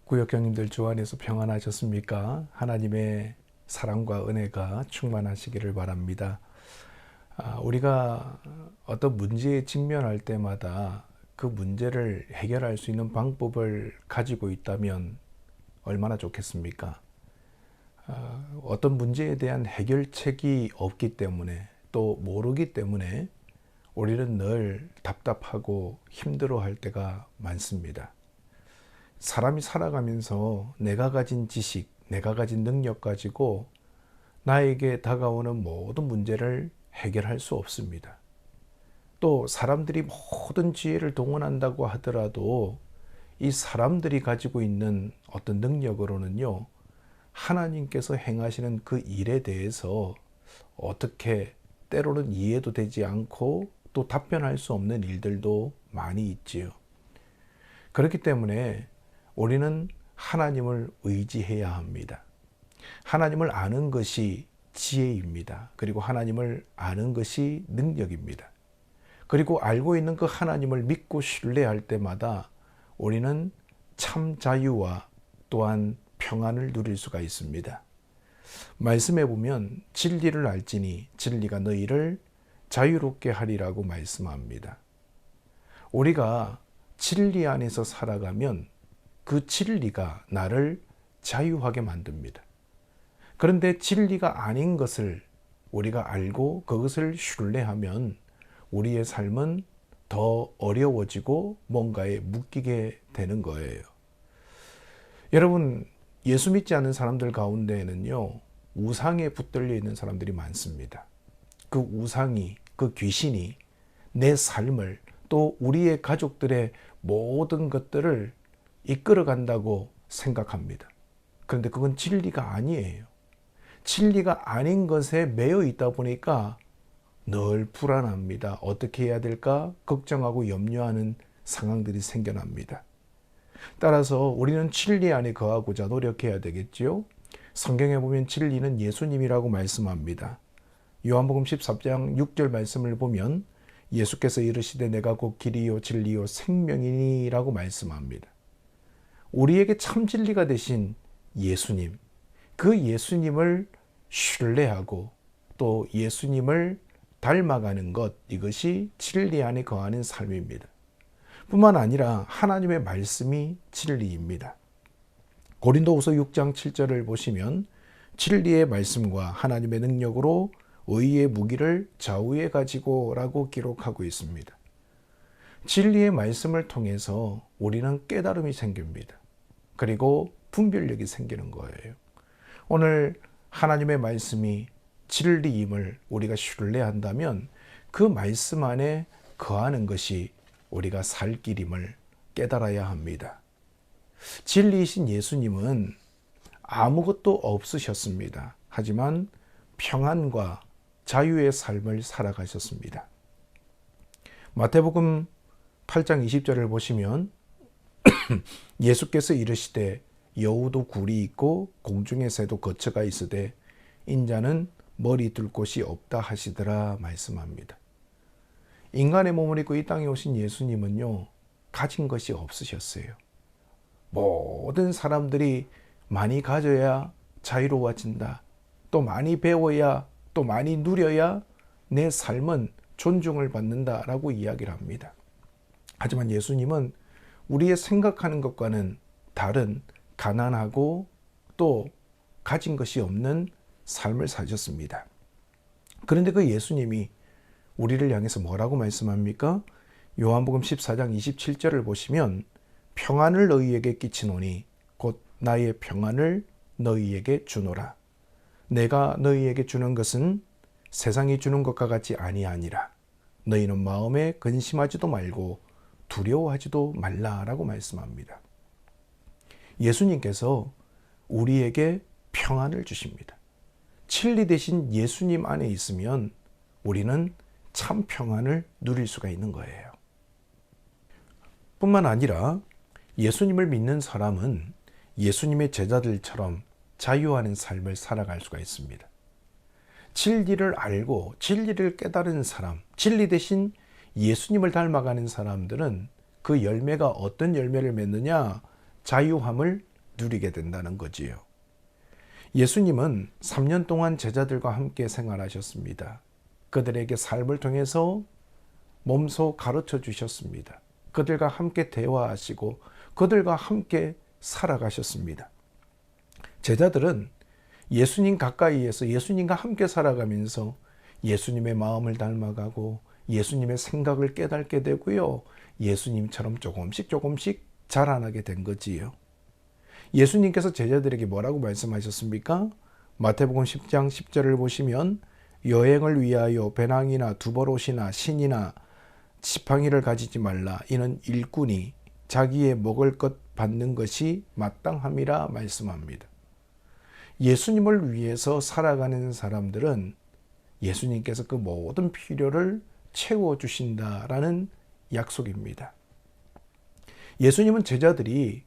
구역경님들 주 안에서 평안하셨습니까? 하나님의 사랑과 은혜가 충만하시기를 바랍니다. 우리가 어떤 문제에 직면할 때마다 그 문제를 해결할 수 있는 방법을 가지고 있다면 얼마나 좋겠습니까? 어떤 문제에 대한 해결책이 없기 때문에 또 모르기 때문에 우리는 늘 답답하고 힘들어할 때가 많습니다. 사람이 살아가면서 내가 가진 지식, 내가 가진 능력 가지고 나에게 다가오는 모든 문제를 해결할 수 없습니다. 또 사람들이 모든 지혜를 동원한다고 하더라도 이 사람들이 가지고 있는 어떤 능력으로는요, 하나님께서 행하시는 그 일에 대해서 어떻게 때로는 이해도 되지 않고 또 답변할 수 없는 일들도 많이 있지요. 그렇기 때문에 우리는 하나님을 의지해야 합니다. 하나님을 아는 것이 지혜입니다. 그리고 하나님을 아는 것이 능력입니다. 그리고 알고 있는 그 하나님을 믿고 신뢰할 때마다 우리는 참 자유와 또한 평안을 누릴 수가 있습니다. 말씀해 보면 진리를 알지니 진리가 너희를 자유롭게 하리라고 말씀합니다. 우리가 진리 안에서 살아가면 그 진리가 나를 자유하게 만듭니다. 그런데 진리가 아닌 것을 우리가 알고 그것을 신뢰하면 우리의 삶은 더 어려워지고 뭔가에 묶이게 되는 거예요. 여러분, 예수 믿지 않는 사람들 가운데에는요, 우상에 붙들려 있는 사람들이 많습니다. 그 우상이, 그 귀신이 내 삶을 또 우리의 가족들의 모든 것들을 이끌어 간다고 생각합니다. 그런데 그건 진리가 아니에요. 진리가 아닌 것에 매여 있다 보니까 늘 불안합니다. 어떻게 해야 될까? 걱정하고 염려하는 상황들이 생겨납니다. 따라서 우리는 진리 안에 거하고자 노력해야 되겠지요. 성경에 보면 진리는 예수님이라고 말씀합니다. 요한복음 13장 6절 말씀을 보면 예수께서 이르시되 내가 곧 길이요 진리요 생명이니라고 말씀합니다. 우리에게 참 진리가 되신 예수님, 그 예수님을 신뢰하고 또 예수님을 닮아가는 것, 이것이 진리 안에 거하는 삶입니다. 뿐만 아니라 하나님의 말씀이 진리입니다. 고린도후서 6장 7절을 보시면 진리의 말씀과 하나님의 능력으로 의의 무기를 좌우에 가지고라고 기록하고 있습니다. 진리의 말씀을 통해서 우리는 깨달음이 생깁니다. 그리고 분별력이 생기는 거예요. 오늘 하나님의 말씀이 진리임을 우리가 신뢰한다면 그 말씀 안에 거하는 것이 우리가 살 길임을 깨달아야 합니다. 진리이신 예수님은 아무것도 없으셨습니다. 하지만 평안과 자유의 삶을 살아가셨습니다. 마태복음 8장 20절을 보시면 예수께서 이르시되 여우도 굴이 있고 공중의 새도 거처가 있으되 인자는 머리 둘 곳이 없다 하시더라 말씀합니다. 인간의 몸을 입고 이 땅에 오신 예수님은요, 가진 것이 없으셨어요. 모든 사람들이 많이 가져야 자유로워진다. 또 많이 배워야, 또 많이 누려야 내 삶은 존중을 받는다라고 이야기를 합니다. 하지만 예수님은 우리의 생각하는 것과는 다른 가난하고 또 가진 것이 없는 삶을 사셨습니다. 그런데 그 예수님이 우리를 향해서 뭐라고 말씀합니까? 요한복음 14장 27절을 보시면 평안을 너희에게 끼치노니 곧 나의 평안을 너희에게 주노라. 내가 너희에게 주는 것은 세상이 주는 것과 같이 아니하니라. 너희는 마음에 근심하지도 말고 두려워하지도 말라라고 말씀합니다. 예수님께서 우리에게 평안을 주십니다. 진리 되신 예수님 안에 있으면 우리는 참 평안을 누릴 수가 있는 거예요. 뿐만 아니라 예수님을 믿는 사람은 예수님의 제자들처럼 자유하는 삶을 살아갈 수가 있습니다. 진리를 알고 진리를 깨달은 사람, 진리 대신 예수님을 닮아가는 사람들은 그 열매가 어떤 열매를 맺느냐? 자유함을 누리게 된다는 거지요. 예수님은 3년 동안 제자들과 함께 생활하셨습니다. 그들에게 삶을 통해서 몸소 가르쳐 주셨습니다. 그들과 함께 대화하시고 그들과 함께 살아가셨습니다. 제자들은 예수님 가까이에서 예수님과 함께 살아가면서 예수님의 마음을 닮아가고 예수님의 생각을 깨닫게 되고요. 예수님처럼 조금씩 자라나게 된 거지요. 예수님께서 제자들에게 뭐라고 말씀하셨습니까? 마태복음 10장 10절을 보시면 여행을 위하여 배낭이나 두버롯이나 신이나 지팡이를 가지지 말라. 이는 일꾼이 자기의 먹을 것 받는 것이 마땅함이라 말씀합니다. 예수님을 위해서 살아가는 사람들은 예수님께서 그 모든 필요를 채워주신다라는 약속입니다. 예수님은 제자들이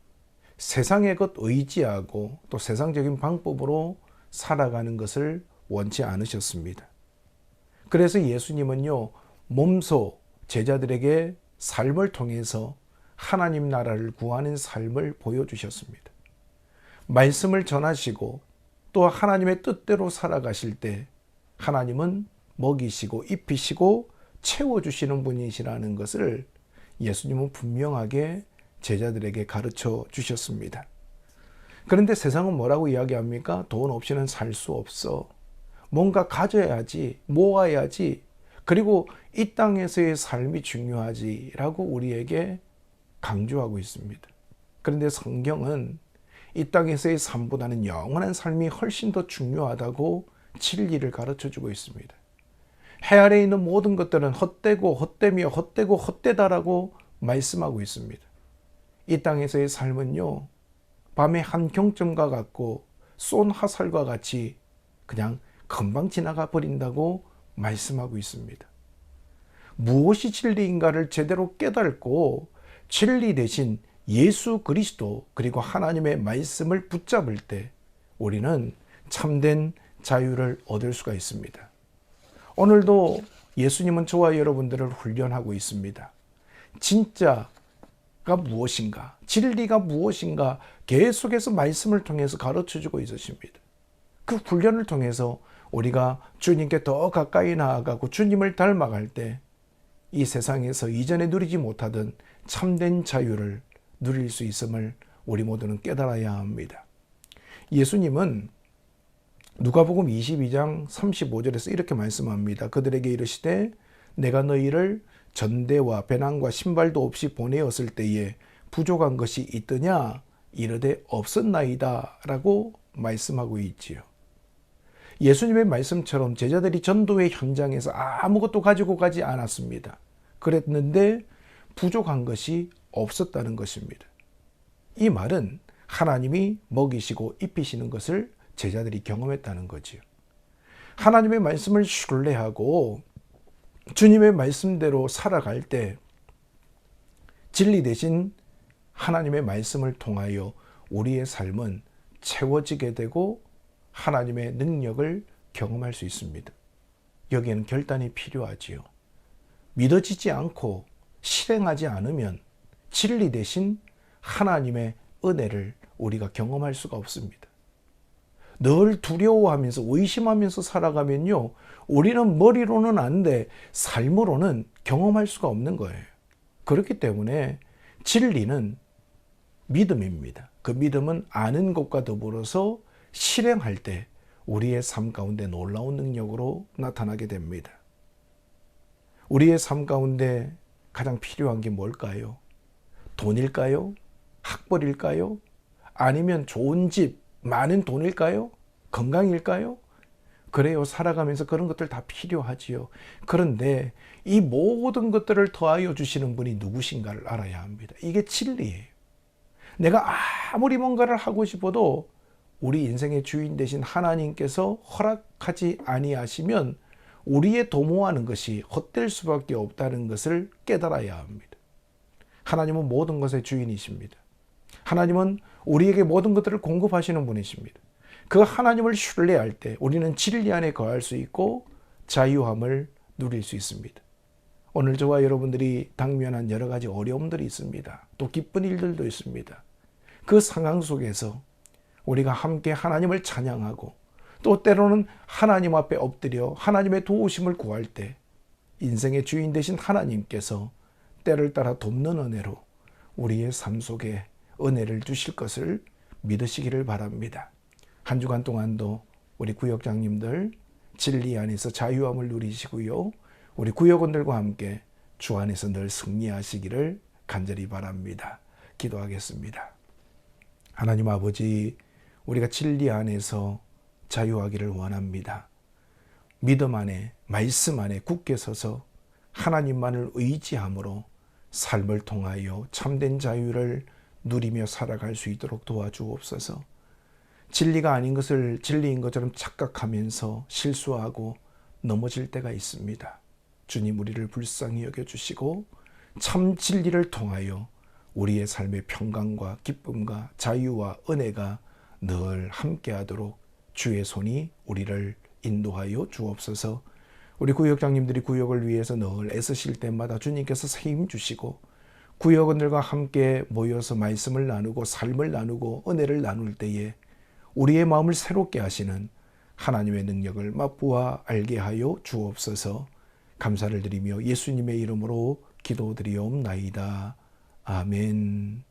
세상의 것 의지하고 또 세상적인 방법으로 살아가는 것을 원치 않으셨습니다. 그래서 예수님은요, 몸소 제자들에게 삶을 통해서 하나님 나라를 구하는 삶을 보여주셨습니다. 말씀을 전하시고 또 하나님의 뜻대로 살아가실 때 하나님은 먹이시고 입히시고 채워주시는 분이시라는 것을 예수님은 분명하게 제자들에게 가르쳐 주셨습니다. 그런데 세상은 뭐라고 이야기합니까? 돈 없이는 살 수 없어. 뭔가 가져야지, 모아야지, 그리고 이 땅에서의 삶이 중요하지라고 우리에게 강조하고 있습니다. 그런데 성경은 이 땅에서의 삶보다는 영원한 삶이 훨씬 더 중요하다고 진리를 가르쳐주고 있습니다. 해 아래에 있는 모든 것들은 헛되고 헛되며 헛되고 헛되다라고 말씀하고 있습니다. 이 땅에서의 삶은요, 밤의 한 경점과 같고 쏜 화살과 같이 그냥 금방 지나가 버린다고 말씀하고 있습니다. 무엇이 진리인가를 제대로 깨닫고 진리 대신 예수 그리스도 그리고 하나님의 말씀을 붙잡을 때 우리는 참된 자유를 얻을 수가 있습니다. 오늘도 예수님은 저와 여러분들을 훈련하고 있습니다. 진짜가 무엇인가, 진리가 무엇인가 계속해서 말씀을 통해서 가르쳐주고 있으십니다. 그 훈련을 통해서 우리가 주님께 더 가까이 나아가고 주님을 닮아갈 때 이 세상에서 이전에 누리지 못하던 참된 자유를 누릴 수 있음을 우리 모두는 깨달아야 합니다. 예수님은 누가복음 22장 35절에서 이렇게 말씀합니다. 그들에게 이르시되 내가 너희를 전대와 배낭과 신발도 없이 보내었을 때에 부족한 것이 있더냐? 이르되 없었나이다 라고 말씀하고 있지요. 예수님의 말씀처럼 제자들이 전도의 현장에서 아무것도 가지고 가지 않았습니다. 그랬는데 부족한 것이 없었다는 것입니다. 이 말은 하나님이 먹이시고 입히시는 것을 제자들이 경험했다는 거지요. 하나님의 말씀을 신뢰하고 주님의 말씀대로 살아갈 때 진리 대신 하나님의 말씀을 통하여 우리의 삶은 채워지게 되고 하나님의 능력을 경험할 수 있습니다. 여기에는 결단이 필요하지요. 믿어지지 않고 실행하지 않으면 진리 대신 하나님의 은혜를 우리가 경험할 수가 없습니다. 늘 두려워하면서 의심하면서 살아가면요, 우리는 머리로는 아는데 삶으로는 경험할 수가 없는 거예요. 그렇기 때문에 진리는 믿음입니다. 그 믿음은 아는 것과 더불어서 실행할 때 우리의 삶 가운데 놀라운 능력으로 나타나게 됩니다. 우리의 삶 가운데 가장 필요한 게 뭘까요? 돈일까요? 학벌일까요? 아니면 좋은 집, 많은 돈일까요? 건강일까요? 그래요. 살아가면서 그런 것들 다 필요하지요. 그런데 이 모든 것들을 더하여 주시는 분이 누구신가를 알아야 합니다. 이게 진리예요. 내가 아무리 뭔가를 하고 싶어도 우리 인생의 주인 되신 하나님께서 허락하지 아니하시면 우리의 도모하는 것이 헛될 수밖에 없다는 것을 깨달아야 합니다. 하나님은 모든 것의 주인이십니다. 하나님은 우리에게 모든 것들을 공급하시는 분이십니다. 그 하나님을 신뢰할 때 우리는 진리 안에 거할 수 있고 자유함을 누릴 수 있습니다. 오늘 저와 여러분들이 당면한 여러 가지 어려움들이 있습니다. 또 기쁜 일들도 있습니다. 그 상황 속에서 우리가 함께 하나님을 찬양하고 또 때로는 하나님 앞에 엎드려 하나님의 도우심을 구할 때 인생의 주인 되신 하나님께서 때를 따라 돕는 은혜로 우리의 삶 속에 은혜를 주실 것을 믿으시기를 바랍니다. 한 주간 동안도 우리 구역장님들 진리 안에서 자유함을 누리시고요. 우리 구역원들과 함께 주 안에서 늘 승리하시기를 간절히 바랍니다. 기도하겠습니다. 하나님 아버지, 우리가 진리 안에서 자유하기를 원합니다. 믿음 안에, 말씀 안에 굳게 서서 하나님만을 의지함으로 삶을 통하여 참된 자유를 누리며 살아갈 수 있도록 도와주옵소서. 진리가 아닌 것을 진리인 것처럼 착각하면서 실수하고 넘어질 때가 있습니다. 주님, 우리를 불쌍히 여겨주시고 참 진리를 통하여 우리의 삶의 평강과 기쁨과 자유와 은혜가 늘 함께하도록 주의 손이 우리를 인도하여 주옵소서. 우리 구역장님들이 구역을 위해서 늘 애쓰실 때마다 주님께서 새 힘 주시고 구역원들과 함께 모여서 말씀을 나누고 삶을 나누고 은혜를 나눌 때에 우리의 마음을 새롭게 하시는 하나님의 능력을 맛보아 알게 하여 주옵소서. 감사를 드리며 예수님의 이름으로 기도드리옵나이다. 아멘.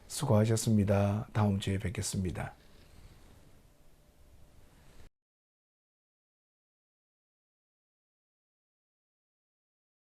수고하셨습니다. 다음 주에 뵙겠습니다.